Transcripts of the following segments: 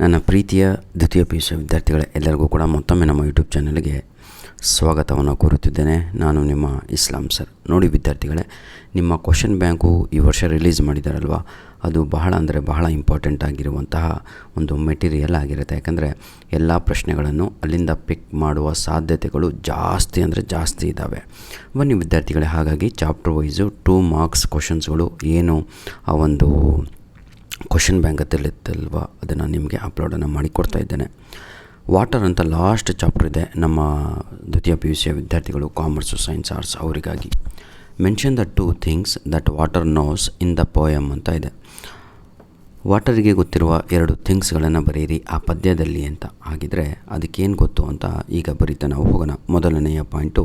ನನ್ನ ಪ್ರೀತಿಯ ದ್ವಿತೀಯ ಪಿ ಯು ಸಿ ವಿದ್ಯಾರ್ಥಿಗಳೇ, ಎಲ್ಲರಿಗೂ ಕೂಡ ಮತ್ತೊಮ್ಮೆ ನಮ್ಮ ಯೂಟ್ಯೂಬ್ ಚಾನಲ್ಗೆ ಸ್ವಾಗತವನ್ನು ಕೋರುತ್ತಿದ್ದೇನೆ. ನಾನು ನಿಮ್ಮ ಇಸ್ಲಾಂ ಸರ್. ನೋಡಿ ವಿದ್ಯಾರ್ಥಿಗಳೇ, ನಿಮ್ಮ ಕ್ವಶನ್ ಬ್ಯಾಂಕು ಈ ವರ್ಷ ರಿಲೀಸ್ ಮಾಡಿದ್ದಾರಲ್ವ, ಅದು ಬಹಳ ಇಂಪಾರ್ಟೆಂಟ್ ಆಗಿರುವಂತಹ ಒಂದು ಮೆಟೀರಿಯಲ್ ಆಗಿರುತ್ತೆ. ಯಾಕಂದರೆ ಎಲ್ಲ ಪ್ರಶ್ನೆಗಳನ್ನು ಅಲ್ಲಿಂದ ಪಿಕ್ ಮಾಡುವ ಸಾಧ್ಯತೆಗಳು ಜಾಸ್ತಿ ಇದ್ದಾವೆ. ಬನ್ನಿ ವಿದ್ಯಾರ್ಥಿಗಳೇ, ಹಾಗಾಗಿ ಚಾಪ್ಟರ್ ವೈಸು 2 ಮಾರ್ಕ್ಸ್ ಕ್ವಶನ್ಸ್ಗಳು ಏನು ಆ ಒಂದು ಕ್ವಶನ್ ಬ್ಯಾಂಕಲ್ಲಿತ್ತಲ್ವ, ಅದನ್ನು ನಿಮಗೆ ಅಪ್ಲೋಡನ್ನು ಮಾಡಿಕೊಡ್ತಾ ಇದ್ದೇನೆ. ವಾಟರ್ ಅಂತ ಲಾಸ್ಟ್ ಚಾಪ್ಟರ್ ಇದೆ ನಮ್ಮ ದ್ವಿತೀಯ ಪಿ ಯು ಸಿಯ ವಿದ್ಯಾರ್ಥಿಗಳು, ಕಾಮರ್ಸು, ಸೈನ್ಸ್, ಆರ್ಟ್ಸ್ ಅವರಿಗಾಗಿ. Mention the 2 things that water knows in the poem ಅಂತ ಇದೆ. ವಾಟರಿಗೆ ಗೊತ್ತಿರುವ 2 ಥಿಂಗ್ಸ್ಗಳನ್ನು ಬರೀರಿ ಆ ಪದ್ಯದಲ್ಲಿ ಅಂತ. ಹಾಗಿದ್ರೆ ಅದಕ್ಕೇನು ಗೊತ್ತು ಅಂತ ಈಗ ಬರೀತಾ ನಾವು ಹೋಗೋಣ. ಮೊದಲನೆಯ point,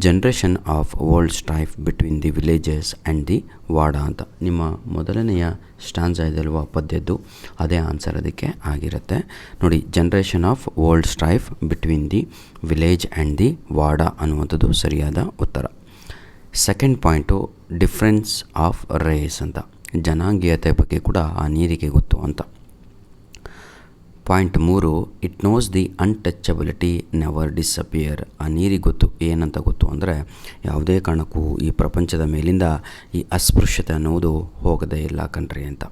generation of world strife between the villages and the wada ಅಂತ. ನಿಮ್ಮ ಮೊದಲನೆಯ ಸ್ಟಾನ್ಸಾ ಇದಲ್ವ ಪದ್ಯದ್ದು, ಅದೇ ಆನ್ಸರ್ ಅದಕ್ಕೆ ಆಗಿರುತ್ತೆ. ನೋಡಿ, generation of world strife between the village and the wada ಅನ್ನುವಂಥದ್ದು ಸರಿಯಾದ ಉತ್ತರ. Second point, difference of race ಅಂತ. ಜನಾಂಗೀಯತೆ ಬಗ್ಗೆ ಕೂಡ ಆ ನೀರಿಗೆ ಗೊತ್ತು ಅಂತ. Point 3, it knows the untouchability never disappear. ಆ ನೀರಿಗೆ ಗೊತ್ತು, ಏನಂತ ಗೊತ್ತು ಅಂದರೆ ಯಾವುದೇ ಕಾರಣಕ್ಕೂ ಈ ಪ್ರಪಂಚದ ಮೇಲಿಂದ ಈ ಅಸ್ಪೃಶ್ಯತೆ ಅನ್ನುವುದು ಹೋಗದೇ ಇಲ್ಲ ಕಣ್ರಿ ಅಂತ.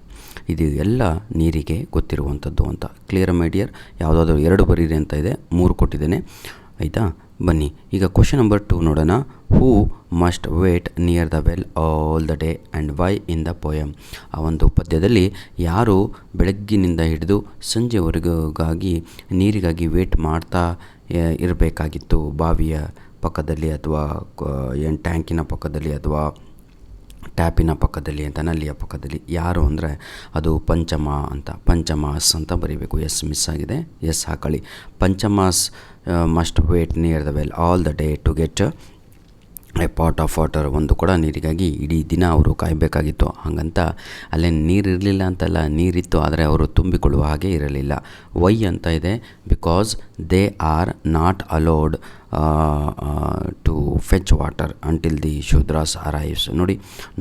ಇದು ಎಲ್ಲ ನೀರಿಗೆ ಗೊತ್ತಿರುವಂಥದ್ದು ಅಂತ. Clear my dear? ಯಾವುದಾದ್ರೂ 2 ಬರೀರಿ ಅಂತ ಇದೆ, 3 ಕೊಟ್ಟಿದ್ದೇನೆ, ಆಯಿತಾ? ಬನ್ನಿ ಈಗ ಕ್ವಶನ್ ನಂಬರ್ 2 ನೋಡೋಣ. Who must wait near the well all the day and why in the poem. ಆ ಒಂದು ಪದ್ಯದಲ್ಲಿ ಯಾರು ಬೆಳಗ್ಗಿನಿಂದ ಹಿಡಿದು ಸಂಜೆವರೆಗಾಗಿ ನೀರಿಗಾಗಿ ವೇಟ್ ಮಾಡ್ತಾ ಇರಬೇಕಾಗಿತ್ತು, ಬಾವಿಯ ಪಕ್ಕದಲ್ಲಿ ಅಥವಾ ಏನು ಟ್ಯಾಂಕಿನ ಪಕ್ಕದಲ್ಲಿ ಅಥವಾ ಟ್ಯಾಪಿನ ಪಕ್ಕದಲ್ಲಿ ಅಂತ, ನಲ್ಲಿಯ ಪಕ್ಕದಲ್ಲಿ. ಯಾರು ಅಂದರೆ ಅದು ಪಂಚಮ ಅಂತ. ಪಂಚಮಾಸ್ ಅಂತ ಬರೀಬೇಕು. ಎಸ್ ಮಿಸ್ ಆಗಿದೆ, ಎಸ್ ಹಾಕೊಳ್ಳಿ. Panchamas must wait near the well all the day to get a pot of water. ಒಂದು ಕೂಡ ನೀರಿಗಾಗಿ ಇಡೀ ದಿನ ಅವರು ಕಾಯಬೇಕಾಗಿತ್ತು. ಹಾಗಂತ ಅಲ್ಲೇ ನೀರಿರಲಿಲ್ಲ ಅಂತಲ್ಲ, ನೀರಿತ್ತು, ಆದರೆ ಅವರು ತುಂಬಿಕೊಳ್ಳುವ ಹಾಗೆ ಇರಲಿಲ್ಲ. ವೈ ಅಂತ ಇದೆ, because they are not allowed to fetch water until the Shudras arrives. ನೋಡಿ,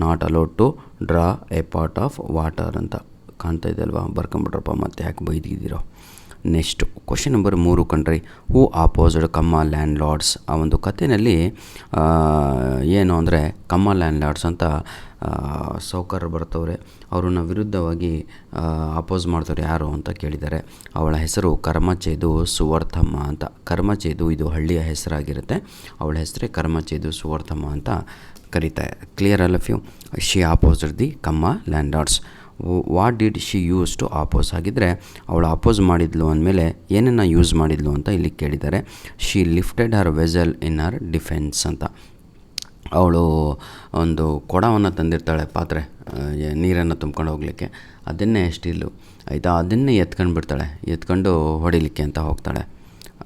not allowed to draw a pot of water ಅಂತ ಕಾಣ್ತಾ ಇದೆ ಅಲ್ವಾ? ಬರ್ಕೊಂಬಿಟ್ರಪ್ಪ, ಮತ್ತೆ ಯಾಕೆ ಬೈದಿದ್ದೀರೋ. ನೆಕ್ಸ್ಟು ಕ್ವಶನ್ ನಂಬರ್ 3 ಕಣ್ರಿ. ಹೂ ಆಪೋಸ್ಡ್ ಕಮ್ಮ ಲ್ಯಾಂಡ್ ಲಾರ್ಡ್ಸ್. ಆ ಒಂದು ಕಥೆಯಲ್ಲಿ ಏನು ಅಂದರೆ, ಕಮ್ಮ ಲ್ಯಾಂಡ್ ಲಾರ್ಡ್ಸ್ ಅಂತ ಸೌಕರ್ಯರು ಬರ್ತವ್ರೆ, ಅವ್ರನ್ನ ವಿರುದ್ಧವಾಗಿ ಅಪೋಸ್ ಮಾಡ್ತವ್ರೆ. ಯಾರು ಅಂತ ಕೇಳಿದ್ದಾರೆ. ಅವಳ ಹೆಸರು ಕರ್ಮಚೇದು ಸುವರ್ಥಮ್ಮ ಅಂತ. ಕರ್ಮಚೇದು ಇದು ಹಳ್ಳಿಯ ಹೆಸರಾಗಿರುತ್ತೆ. ಅವಳ ಹೆಸರೇ ಕರ್ಮಚೇದು ಸುವರ್ಥಮ್ಮ ಅಂತ ಕರೀತಾರೆ. Clear all of you? She opposed the Kamma landlords. What did she use to oppose? ಆಗಿದ್ದರೆ ಅವಳು ಅಪೋಸ್ ಮಾಡಿದ್ಲು ಅಂದಮೇಲೆ ಏನನ್ನು ಯೂಸ್ ಮಾಡಿದ್ಲು ಅಂತ ಇಲ್ಲಿ ಕೇಳಿದ್ದಾರೆ. She lifted Har vessel in Har defence ಅಂತ. ಅವಳು ಒಂದು ಕೊಡವನ್ನು ತಂದಿರ್ತಾಳೆ, ಪಾತ್ರೆ, ನೀರನ್ನು ತುಂಬ್ಕೊಂಡು ಹೋಗಲಿಕ್ಕೆ. ಅದನ್ನೇ ಸ್ಟೀಲು, ಆಯಿತಾ? ಅದನ್ನೇ ಎತ್ಕೊಂಡು ಬಿಡ್ತಾಳೆ, ಎತ್ಕೊಂಡು ಹೊಡಿಲಿಕ್ಕೆ ಅಂತ ಹೋಗ್ತಾಳೆ,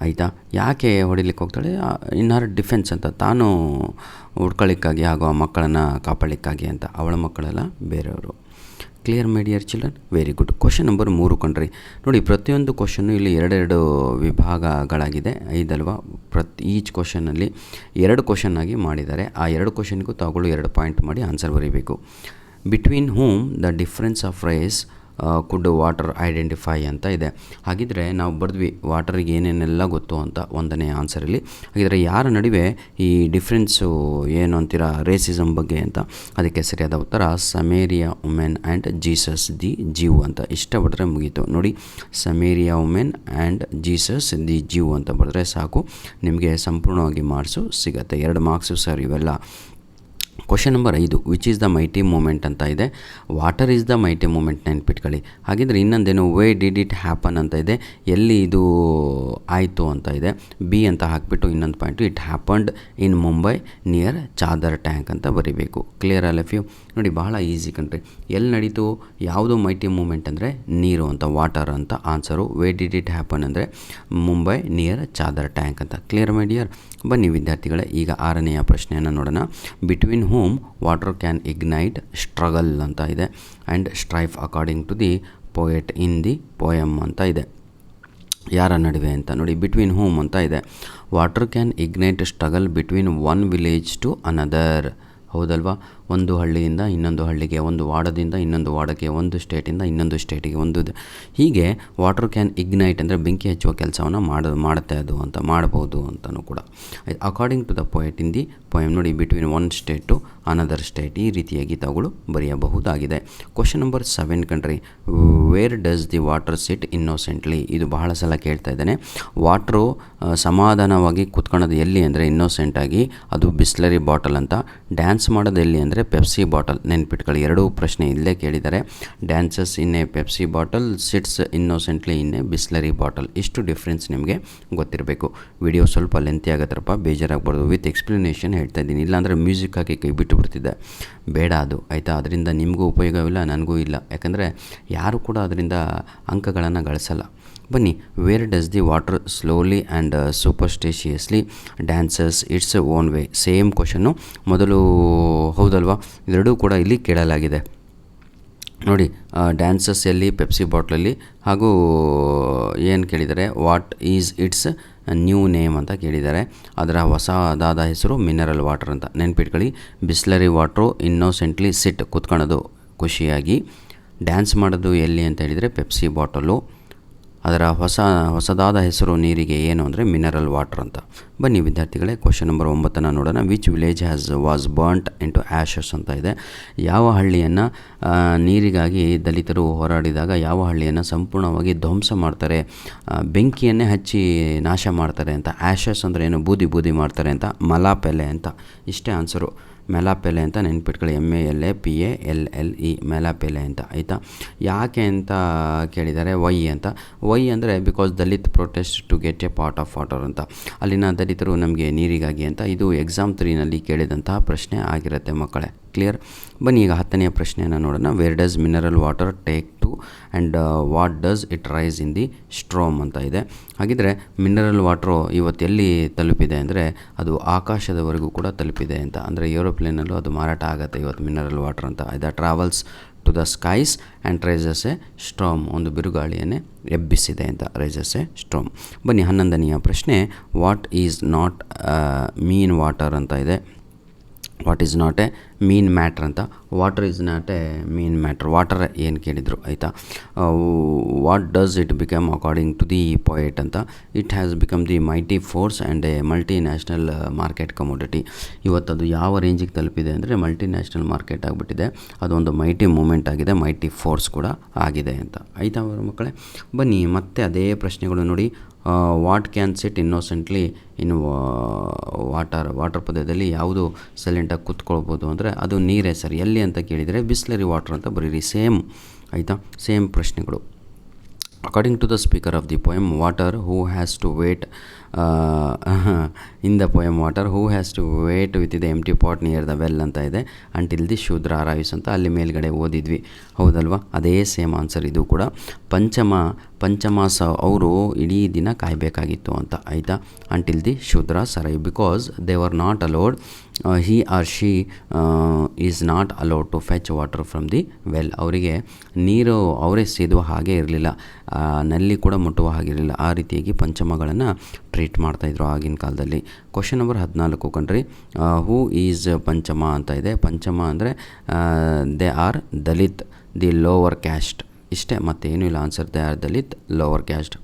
ಆಯಿತಾ? ಯಾಕೆ ಹೊಡಿಲಿಕ್ಕೆ ಹೋಗ್ತಾಳೆ? ಇನ್ ಹರ್ ಡಿಫೆನ್ಸ್ ಅಂತ, ತಾನು ಹುಡ್ಕೊಳ್ಳಿಕ್ಕಾಗಿ ಹಾಗೂ ಆ ಮಕ್ಕಳನ್ನು ಕಾಪಾಡಲಿಕ್ಕಾಗಿ ಅಂತ. ಅವಳ ಮಕ್ಕಳೆಲ್ಲ ಬೇರೆಯವರು. Clear my dear children? Very good. Question number 3 ಕಣ್ರಿ. ನೋಡಿ, ಪ್ರತಿಯೊಂದು ಕ್ವಶನ್ನು ಇಲ್ಲಿ 2 ವಿಭಾಗಗಳಾಗಿದೆ, ಐದಲ್ವಾ? ಈಚ್ ಕ್ವಶನಲ್ಲಿ 2 ಕ್ವಶನ್ ಆಗಿ ಮಾಡಿದ್ದಾರೆ. ಆ 2 ಕ್ವಶನ್ಗೂ ತಾವುಗಳು 2 ಪಾಯಿಂಟ್ ಮಾಡಿ ಆನ್ಸರ್ ಬರೀಬೇಕು. Between whom the difference of race could water identify ಅಂತ ಇದೆ. ಹಾಗಿದ್ರೆ ನಾವು ಬರೆದ್ವಿ ವಾಟರಿಗೆ ಏನೇನೆಲ್ಲ ಗೊತ್ತು ಅಂತ 1ನೇ ಆನ್ಸರಲ್ಲಿ. ಹಾಗಿದ್ರೆ ಯಾರ ನಡುವೆ ಈ ಡಿಫ್ರೆನ್ಸು ಏನು ಅಂತೀರಾ, ರೇಸಿಸಮ್ ಬಗ್ಗೆ ಅಂತ. ಅದಕ್ಕೆ ಸರಿಯಾದ ಉತ್ತರ Samaria women and Jesus the Jew ಅಂತ. ಇಷ್ಟ ಬರೆದ್ರೆ ಮುಗೀತು. ನೋಡಿ, Samaria women and Jesus the Jew ಅಂತ ಬರೆದ್ರೆ ಸಾಕು, ನಿಮಗೆ ಸಂಪೂರ್ಣವಾಗಿ ಮಾರ್ಕ್ಸು ಸಿಗುತ್ತೆ. 2 ಮಾರ್ಕ್ಸು ಸರ್ ಇವೆಲ್ಲ. Question number 5, which is the mighty moment ಅಂತ ಇದೆ. Water is the mighty moment, ನೆನ್ಪಿಟ್ಕೊಳ್ಳಿ. ಹಾಗಿದ್ರೆ ಇನ್ನೊಂದೇನು, ವೇ ಡಿಡ್ ಇಟ್ ಹ್ಯಾಪನ್ ಅಂತ ಇದೆ, ಎಲ್ಲಿ ಇದು ಆಯಿತು ಅಂತ ಇದೆ. ಬಿ ಅಂತ ಹಾಕಿಬಿಟ್ಟು ಇನ್ನೊಂದು point, it happened in Mumbai near Chadar tank ಅಂತ ಬರೀಬೇಕು. Clear all of you? ನೋಡಿ, ಬಹಳ ಈಸಿ ಕಣ್ರಿ. ಎಲ್ಲಿ ನಡೀತು, ಯಾವುದು ಮೈಟಿ ಮೂಮೆಂಟ್ ಅಂದರೆ ನೀರು ಅಂತ, ವಾಟರ್ ಅಂತ answer. Where did it happen ಅಂದರೆ ಮುಂಬೈ ನಿಯರ್ ಚಾದರ್ ಟ್ಯಾಂಕ್ ಅಂತ. Clear my dear? ಬನ್ನಿ ವಿದ್ಯಾರ್ಥಿಗಳೇ, ಈಗ 6ನೆಯ ಪ್ರಶ್ನೆಯನ್ನು ನೋಡೋಣ. Between whom water can ignite struggle ಅಂತ ಇದೆ and strife according to the poet in the poem ಅಂತ ಇದೆ. ಯಾರ ನಡುವೆ ಅಂತ ನೋಡಿ, ಬಿಟ್ವೀನ್ ಹೂಮ್ ಅಂತ ಇದೆ. Water can ignite struggle between one village to another. ಹೌದಲ್ವಾ? ಒಂದು ಹಳ್ಳಿಯಿಂದ ಇನ್ನೊಂದು ಹಳ್ಳಿಗೆ, ಒಂದು ವಾರ್ಡದಿಂದ ಇನ್ನೊಂದು ವಾರ್ಡಕ್ಕೆ, ಒಂದು ಸ್ಟೇಟಿಂದ ಇನ್ನೊಂದು ಸ್ಟೇಟಿಗೆ, ಹೀಗೆ ವಾಟರ್ ಕ್ಯಾನ್ ಇಗ್ನೈಟ್ ಅಂದರೆ ಬೆಂಕಿ ಹಚ್ಚುವ ಕೆಲಸವನ್ನು ಮಾಡುತ್ತೆ ಅದು ಅಂತ ಮಾಡ್ಬೋದು ಅಂತಲೂ ಕೂಡ. According to the poet in the poem ನೋಡಿ, between one state to another state, ಈ ರೀತಿಯಾಗಿ ತಾವುಗಳು ಬರೆಯಬಹುದಾಗಿದೆ. ಕ್ವಶನ್ ನಂಬರ್ 7 ಕಣ್ರಿ, where does the water sit innocently. ಇದು ಬಹಳ ಸಲ ಕೇಳ್ತಾ ಇದ್ದೇನೆ. ವಾಟ್ರು ಸಮಾಧಾನವಾಗಿ ಕುತ್ಕೊಳ್ಳೋದು ಎಲ್ಲಿ ಅಂದರೆ ಇನ್ನೋಸೆಂಟಾಗಿ, ಅದು ಬಿಸ್ಲರಿ ಬಾಟಲ್ ಅಂತ. ಡ್ಯಾನ್ಸ್ ಮಾಡೋದು ಎಲ್ಲಿ ಅಂದರೆ ಪೆಪ್ಸಿ ಬಾಟಲ್. ನೆನ್ಪಿಟ್ಕೊಳ್ಳಿ, ಎರಡೂ ಪ್ರಶ್ನೆ ಇಲ್ಲೇ ಕೇಳಿದ್ದಾರೆ. Dances in a Pepsi bottle, sits innocently in a Bisleri bottle. ಇಷ್ಟು ಡಿಫ್ರೆನ್ಸ್ ನಿಮಗೆ ಗೊತ್ತಿರಬೇಕು. ವಿಡಿಯೋ ಸ್ವಲ್ಪ ಲೆಂತಿ ಆಗತ್ತರಪ್ಪ, ಬೇಜಾರಾಗಬಾರ್ದು. ವಿತ್ ಎಕ್ಸ್ಪ್ಲನೇಷನ್ ಹೇಳ್ತಾ ಇದ್ದೀನಿ, ಇಲ್ಲಾಂದರೆ ಮ್ಯೂಸಿಕ್ ಹಾಕಿ ಕೈ ಬಿಟ್ಟು ಬಿಡ್ತಿದ್ದೆ, ಬೇಡ ಅದು ಆಯಿತಾ. ಅದರಿಂದ ನಿಮಗೂ ಉಪಯೋಗವಿಲ್ಲ, ನನಗೂ ಇಲ್ಲ, ಯಾಕಂದರೆ ಯಾರು ಕೂಡ ಅದರಿಂದ ಅಂಕಗಳನ್ನು ಗಳಿಸಲ್ಲ. ಬನ್ನಿ, where does the water slowly and superstitiously dances its own way. Same ಕ್ವಶನ್ನು ಮೊದಲು, ಹೌದಲ್ವಾ, ಎರಡೂ ಕೂಡ ಇಲ್ಲಿ ಕೇಳಲಾಗಿದೆ ನೋಡಿ. ಡ್ಯಾನ್ಸಸ್ ಎಲ್ಲಿ, ಪೆಪ್ಸಿ ಬಾಟ್ಲಲ್ಲಿ, ಹಾಗೂ ಏನು ಕೇಳಿದ್ದಾರೆ, what is it's new name ಅಂತ ಕೇಳಿದ್ದಾರೆ. ಅದರ ಹೊಸದಾದ ಹೆಸರು ಮಿನರಲ್ ವಾಟರ್ ಅಂತ. ನೆನ್ಪಿಟ್ಕೊಳ್ಳಿ, ಬಿಸ್ಲರಿ ವಾಟ್ರು ಇನ್ನೋಸೆಂಟ್ಲಿ ಸಿಟ್, ಕುತ್ಕೊಳ್ಳೋದು ಖುಷಿಯಾಗಿ. ಡ್ಯಾನ್ಸ್ ಮಾಡೋದು ಎಲ್ಲಿ ಅಂತ ಹೇಳಿದರೆ ಪೆಪ್ಸಿ ಬಾಟಲು. ಅದರ ಹೊಸದಾದ ಹೆಸರು ನೀರಿಗೆ ಏನು ಅಂದರೆ ಮಿನರಲ್ ವಾಟರ್ ಅಂತ. ಬನ್ನಿ ವಿದ್ಯಾರ್ಥಿಗಳೇ, ಕ್ವಶನ್ ನಂಬರ್ 9 ನೋಡೋಣ. Which village was burnt into Ashes ಅಂತ ಇದೆ. ಯಾವ ಹಳ್ಳಿಯನ್ನು ನೀರಿಗಾಗಿ ದಲಿತರು ಹೋರಾಡಿದಾಗ ಯಾವ ಹಳ್ಳಿಯನ್ನು ಸಂಪೂರ್ಣವಾಗಿ ಧ್ವಂಸ ಮಾಡ್ತಾರೆ, ಬೆಂಕಿಯನ್ನೇ ಹಚ್ಚಿ ನಾಶ ಮಾಡ್ತಾರೆ ಅಂತ. ಆ್ಯಶಸ್ ಅಂದರೆ ಏನು, ಬೂದಿ ಮಾಡ್ತಾರೆ ಅಂತ. ಮಲಾಪೆಲೆ ಅಂತ, ಇಷ್ಟೇ ಆನ್ಸರು. ಮೆಲಾಪೆಲೆ ಅಂತ ನೆನ್ಪಿಟ್ಕೊಳ್ಳಿ, MELAPALLE, ಮೆಲಾಪೆಲೆ ಅಂತ ಆಯಿತಾ. ಯಾಕೆ ಅಂತ ಕೇಳಿದ್ದಾರೆ, ವೈ ಅಂತ. ವೈ ಅಂದರೆ because Dalit protest to get a part of water ಅಂತ. ಅಲ್ಲಿನ ದಲಿತರು ನಮಗೆ ನೀರಿಗಾಗಿ ಅಂತ. ಇದು ಎಕ್ಸಾಮ್ 3ನಲ್ಲಿ ಕೇಳಿದಂತಹ ಪ್ರಶ್ನೆ ಆಗಿರುತ್ತೆ ಮಕ್ಕಳೇ. ಕ್ಲಿಯರ್. ಬನ್ನಿ ಈಗ 10ನೇ ಪ್ರಶ್ನೆಯನ್ನು ನೋಡೋಣ. Where does mineral water take to and what does it rise in the storm ಅಂತ ಇದೆ. ಹಾಗಿದ್ರೆ ಮಿನರಲ್ ವಾಟ್ರು ಇವತ್ತು ಎಲ್ಲಿ ತಲುಪಿದೆ ಅಂದರೆ ಅದು ಆಕಾಶದವರೆಗೂ ಕೂಡ ತಲುಪಿದೆ ಅಂತ. ಅಂದರೆ ಏರೋಪ್ಲೇನಲ್ಲೂ ಅದು ಮಾರಾಟ ಆಗುತ್ತೆ ಇವತ್ತು ಮಿನರಲ್ ವಾಟರ್ ಅಂತ. ಇದು travels to the skies and rises a storm, ಒಂದು ಬಿರುಗಾಳಿಯನ್ನೇ ಎಬ್ಬಿಸಿದೆ ಅಂತ, ರೈಸಸ್ ಎ ಸ್ಟ್ರೋಮ್. ಬನ್ನಿ 11ನೆಯ ಪ್ರಶ್ನೆ, what is not mean water ಅಂತ ಇದೆ. What is not a mean matter ಅಂತ. Water is not a mean matter. Water ಏನು ಕೇಳಿದರು ಆಯಿತಾ. What does it become according to the poet ಅಂತ. It has become the mighty force and a multi national market commodity. ಇವತ್ತದು ಯಾವ ರೇಂಜಿಗೆ ತಲುಪಿದೆ ಅಂದರೆ ಮಲ್ಟಿ ನ್ಯಾಷನಲ್ ಮಾರ್ಕೆಟ್ ಆಗಿಬಿಟ್ಟಿದೆ. ಅದೊಂದು ಮೈಟಿ ಮೂಮೆಂಟ್ ಆಗಿದೆ, ಮೈಟಿ ಫೋರ್ಸ್ ಕೂಡ ಆಗಿದೆ ಅಂತ. ಆಯಿತಾ ಮಕ್ಕಳೇ. ಬನ್ನಿ ಮತ್ತೆ ಅದೇ ಪ್ರಶ್ನೆಗಳು ನೋಡಿ. What can sit innocently in water ಪದದಲ್ಲಿ ಯಾವುದು ಸೈಲೆಂಟಾಗಿ ಕೂತ್ಕೊಳ್ಬೋದು ಅಂದರೆ ಅದು ನೀರೇ ಸರಿ. ಎಲ್ಲಿ ಅಂತ ಕೇಳಿದರೆ ಬಿಸ್ಲರಿ ವಾಟರ್ ಅಂತ ಬರೀರಿ. ಸೇಮ್ ಆಯಿತಾ, ಸೇಮ್ ಪ್ರಶ್ನೆಗಳು. According to the speaker of the poem, water who has to wait in the poem, water who has to wait with the empty pot near the well ಅಂತ ಇದೆ. ಅಂಟಿಲ್ ದಿ ಶೂದ್ರ ಅರೈವ್ಸ್ ಅಂತ ಅಲ್ಲಿ ಮೇಲ್ಗಡೆ ಓದಿದ್ವಿ, ಹೌದಲ್ವಾ. ಅದೇ same answer ಇದು ಕೂಡ. ಪಂಚಮಾಸ ಅವರು ಇಡೀ ದಿನ ಕಾಯಬೇಕಾಗಿತ್ತು ಅಂತ ಆಯಿತಾ. Until the Shudras arrive, because they were not allowed, he or she is not allowed to fetch water from the well. ಅವರಿಗೆ ನೀರು ಅವರೇ ಸೇದುವ ಹಾಗೆ ಇರಲಿಲ್ಲ, ನಲ್ಲಿ ಕೂಡ ಮುಟ್ಟುವ ಹಾಗಿರಲಿಲ್ಲ. ಆ ರೀತಿಯಾಗಿ ಪಂಚಮಗಳನ್ನು ಟ್ರೀಟ್ ಮಾಡ್ತಾಯಿದ್ರು ಆಗಿನ ಕಾಲದಲ್ಲಿ. ಕ್ವಶನ್ ನಂಬರ್ 14 ಕಣ್ರಿ. ಹೂ ಈಸ್ ಪಂಚಮ ಅಂತ ಇದೆ. ಪಂಚಮ ಅಂದರೆ they are Dalit, the lower caste. ಇಷ್ಟೇ, ಮತ್ತೇನೂ ಇಲ್ಲ answer. They are Dalit, lower caste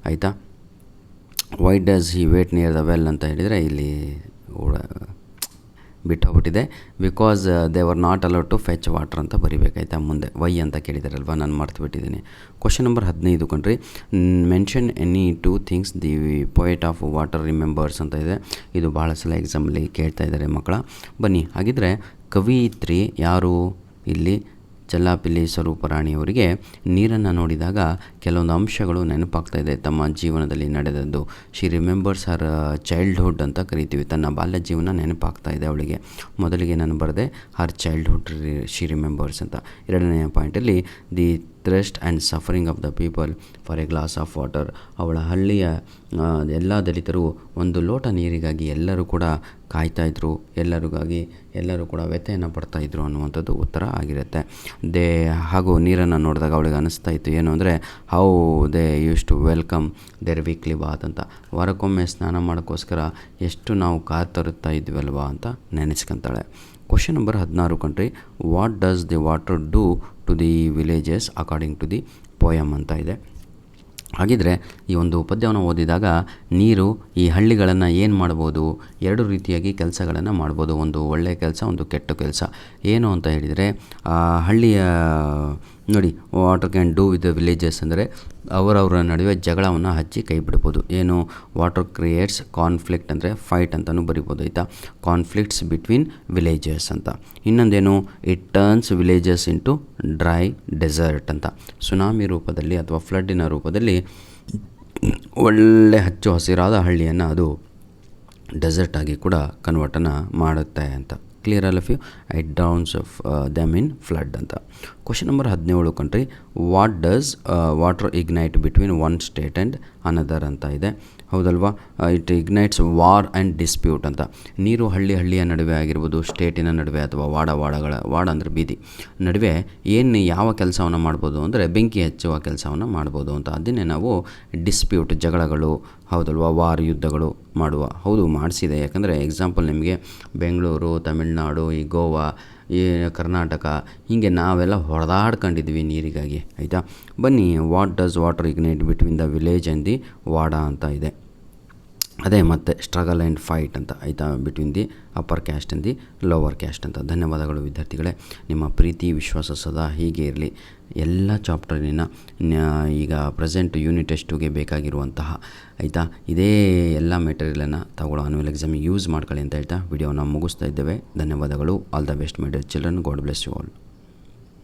ಆಯಿತಾ. Why does he wait near the well ಅಂತ ಹೇಳಿದರೆ ಇಲ್ಲಿ ಬಿಟ್ಟು ಹೋಗ್ಬಿಟ್ಟಿದೆ. Because they were not allowed to fetch water ಅಂತ ಬರಿಬೇಕಾಯ್ತಾ ಮುಂದೆ. ವೈ ಅಂತ ಕೇಳಿದಾರಲ್ವ, ನಾನು ಮರ್ತು ಬಿಟ್ಟಿದ್ದೀನಿ. ಕ್ವಶನ್ ನಂಬರ್ 15 ಕಣ್ರಿ. Mention any 2 things the poet of water remembers ಅಂತ ಇದೆ. ಇದು ಭಾಳ ಸಲ ಎಕ್ಸಾಮಲ್ಲಿ ಕೇಳ್ತಾ ಇದ್ದಾರೆ ಮಕ್ಕಳ. ಬನ್ನಿ, ಹಾಗಿದ್ರೆ ಕವಿಯಿತ್ರಿ ಯಾರು ಇಲ್ಲಿ? ಚಲ್ಲಾಪಿಲ್ಲಿ ಸ್ವರೂಪರಾಣಿಯವರಿಗೆ ನೀರನ್ನು ನೋಡಿದಾಗ ಕೆಲವೊಂದು ಅಂಶಗಳು ನೆನಪಾಗ್ತಾ ಇದೆ ತಮ್ಮ ಜೀವನದಲ್ಲಿ ನಡೆದದ್ದು. ಶಿ ರಿಮೆಂಬರ್ಸ್ ಹರ್ ಚೈಲ್ಡ್ಹುಡ್ ಅಂತ ಕರಿತೀವಿ. ತನ್ನ ಬಾಲ್ಯ ಜೀವನ ನೆನಪಾಗ್ತಾ ಇದೆ ಅವಳಿಗೆ. ಮೊದಲಿಗೆ ನಾನು ಬರೆದೆ ಹರ್ ಚೈಲ್ಡ್ಹುಡ್ ಶಿ ರಿಮೆಂಬರ್ಸ್ ಅಂತ. 2ನೇ ಪಾಯಿಂಟಲ್ಲಿ the thirst and suffering of the people for a glass of water. ಅವಳ ಹಳ್ಳಿಯ ಎಲ್ಲ ದಲಿತರು ಒಂದು ಲೋಟ ನೀರಿಗಾಗಿ ಎಲ್ಲರೂ ಕೂಡ ಕಾಯ್ತಾಯಿದ್ರು, ಎಲ್ಲರೂ ಕೂಡ ವ್ಯಥೆಯನ್ನು ಪಡ್ತಾಯಿದ್ರು ಅನ್ನುವಂಥದ್ದು ಉತ್ತರ ಆಗಿರುತ್ತೆ. ಹಾಗೂ ನೀರನ್ನು ನೋಡಿದಾಗ ಅವಳಿಗೆ ಅನಿಸ್ತಾ ಇತ್ತು ಏನು ಅಂದರೆ how they used to welcome their weekly bath ಅಂತ. ವಾರಕ್ಕೊಮ್ಮೆ ಸ್ನಾನ ಮಾಡೋಕ್ಕೋಸ್ಕರ ಎಷ್ಟು ನಾವು ಕಾತರುತ್ತಾ ಇದ್ವಲ್ವಾ ಅಂತ ನೆನೆಸ್ಕೊತಾಳೆ. ಕ್ವಶನ್ ನಂಬರ್ 16 ಕಂಡ್ರಿ, what does the water do to the villages according to the poem ಅಂತ ಇದೆ. ಹಾಗಿದ್ರೆ ಈ ಒಂದು ಪದ್ಯವನ್ನು ಓದಿದಾಗ ನೀರು ಈ ಹಳ್ಳಿಗಳನ್ನು ಏನು ಮಾಡ್ಬೋದು, ಎರಡು ರೀತಿಯಾಗಿ ಕೆಲಸಗಳನ್ನು ಮಾಡ್ಬೋದು. ಒಂದು ಒಳ್ಳೆಯ ಕೆಲಸ, ಒಂದು ಕೆಟ್ಟ ಕೆಲಸ. ಏನು ಅಂತ ಹೇಳಿದರೆ ಹಳ್ಳಿಯ ನೋಡಿ, water can do with the villages ಅಂದರೆ ಅವರವರ ನಡುವೆ ಜಗಳವನ್ನು ಹಚ್ಚಿ ಕೈ ಬಿಡ್ಬೋದು. ಏನು, ವಾಟರ್ ಕ್ರಿಯೇಟ್ಸ್ ಕಾನ್ಫ್ಲಿಕ್ಟ್ ಅಂದರೆ ಫೈಟ್ ಅಂತಲೂ ಬರಿಬೋದು ಆಯಿತಾ, ಕಾನ್ಫ್ಲಿಕ್ಟ್ಸ್ ಬಿಟ್ವೀನ್ ವಿಲೇಜಸ್ ಅಂತ. ಇನ್ನೊಂದೇನು, it turns villages into dry desert ಅಂತ. ಸುನಾಮಿ ರೂಪದಲ್ಲಿ ಅಥವಾ ಫ್ಲಡ್ಡಿನ ರೂಪದಲ್ಲಿ ಒಳ್ಳೆ ಹಚ್ಚು ಹಸಿರಾದ ಹಳ್ಳಿಯನ್ನು ಅದು ಡೆಸರ್ಟ್ ಆಗಿ ಕೂಡ ಕನ್ವರ್ಟನ್ನು ಮಾಡುತ್ತೆ ಅಂತ. Clear all of you, it drowns of them in flood ಅಂತ. ಕ್ವಶನ್ ನಂಬರ್ 17 ಕಂಟ್ರಿ, what does water ignite between one state and another ಅಂತ ಇದೆ. ಹೌದಲ್ವಾ, it ignites war and dispute ಅಂತ. ನೀರು ಹಳ್ಳಿಯ ನಡುವೆ ಆಗಿರ್ಬೋದು, ಸ್ಟೇಟಿನ ನಡುವೆ ಅಥವಾ ವಾಡ ಅಂದರೆ ಬೀದಿ ನಡುವೆ ಯಾವ ಕೆಲಸವನ್ನು ಮಾಡ್ಬೋದು ಅಂದರೆ ಬೆಂಕಿ ಹಚ್ಚುವ ಕೆಲಸವನ್ನು ಮಾಡ್ಬೋದು ಅಂತ. ಅದನ್ನೇ ನಾವು ಡಿಸ್ಪ್ಯೂಟ್, ಜಗಳಗಳು, ಹೌದಲ್ವಾ, ವಾರ್, ಯುದ್ಧಗಳು ಮಾಡಿಸಿದೆ. ಯಾಕಂದರೆ ಎಕ್ಸಾಂಪಲ್ ನಿಮಗೆ ಬೆಂಗಳೂರು, ತಮಿಳ್ನಾಡು, ಈ ಗೋವಾ, ಈ ಕರ್ನಾಟಕ, ಹೀಗೆ ನಾವೆಲ್ಲ ಹೊಡೆದಾಡ್ಕೊಂಡಿದ್ವಿ ನೀರಿಗಾಗಿ ಆಯಿತಾ. ಬನ್ನಿ, what does water ignite between the village and the wada ಅಂತ ಇದೆ. ಅದೇ ಮತ್ತು ಸ್ಟ್ರಗಲ್ ಆ್ಯಂಡ್ ಫೈಟ್ ಅಂತ ಆಯಿತಾ, between the upper caste and the lower caste ಅಂತ. ಧನ್ಯವಾದಗಳು ವಿದ್ಯಾರ್ಥಿಗಳೇ. ನಿಮ್ಮ ಪ್ರೀತಿ ವಿಶ್ವಾಸ ಸದಾ ಹೀಗೆ ಇರಲಿ. ಎಲ್ಲ ಚಾಪ್ಟರಿನ ಈಗ ಪ್ರೆಸೆಂಟ್ ಯೂನಿಟ್ ಟೆಸ್ಟ್ಗೆ ಬೇಕಾಗಿರುವಂತಹ ಆಯಿತಾ ಇದೇ ಎಲ್ಲ ಮೆಟೀರಿಯಲನ್ನು ತಗೊಳ್ಳೋ ಆನ್ಯುವಲ್ ಎಕ್ಸಾಮಿಗೆ ಯೂಸ್ ಮಾಡ್ಕೊಳ್ಳಿ ಅಂತ ಹೇಳ್ತಾ ವಿಡಿಯೋನ ಮುಗಿಸ್ತಾ ಇದ್ದೇವೆ. ಧನ್ಯವಾದಗಳು. All the best my dear children. God bless you all.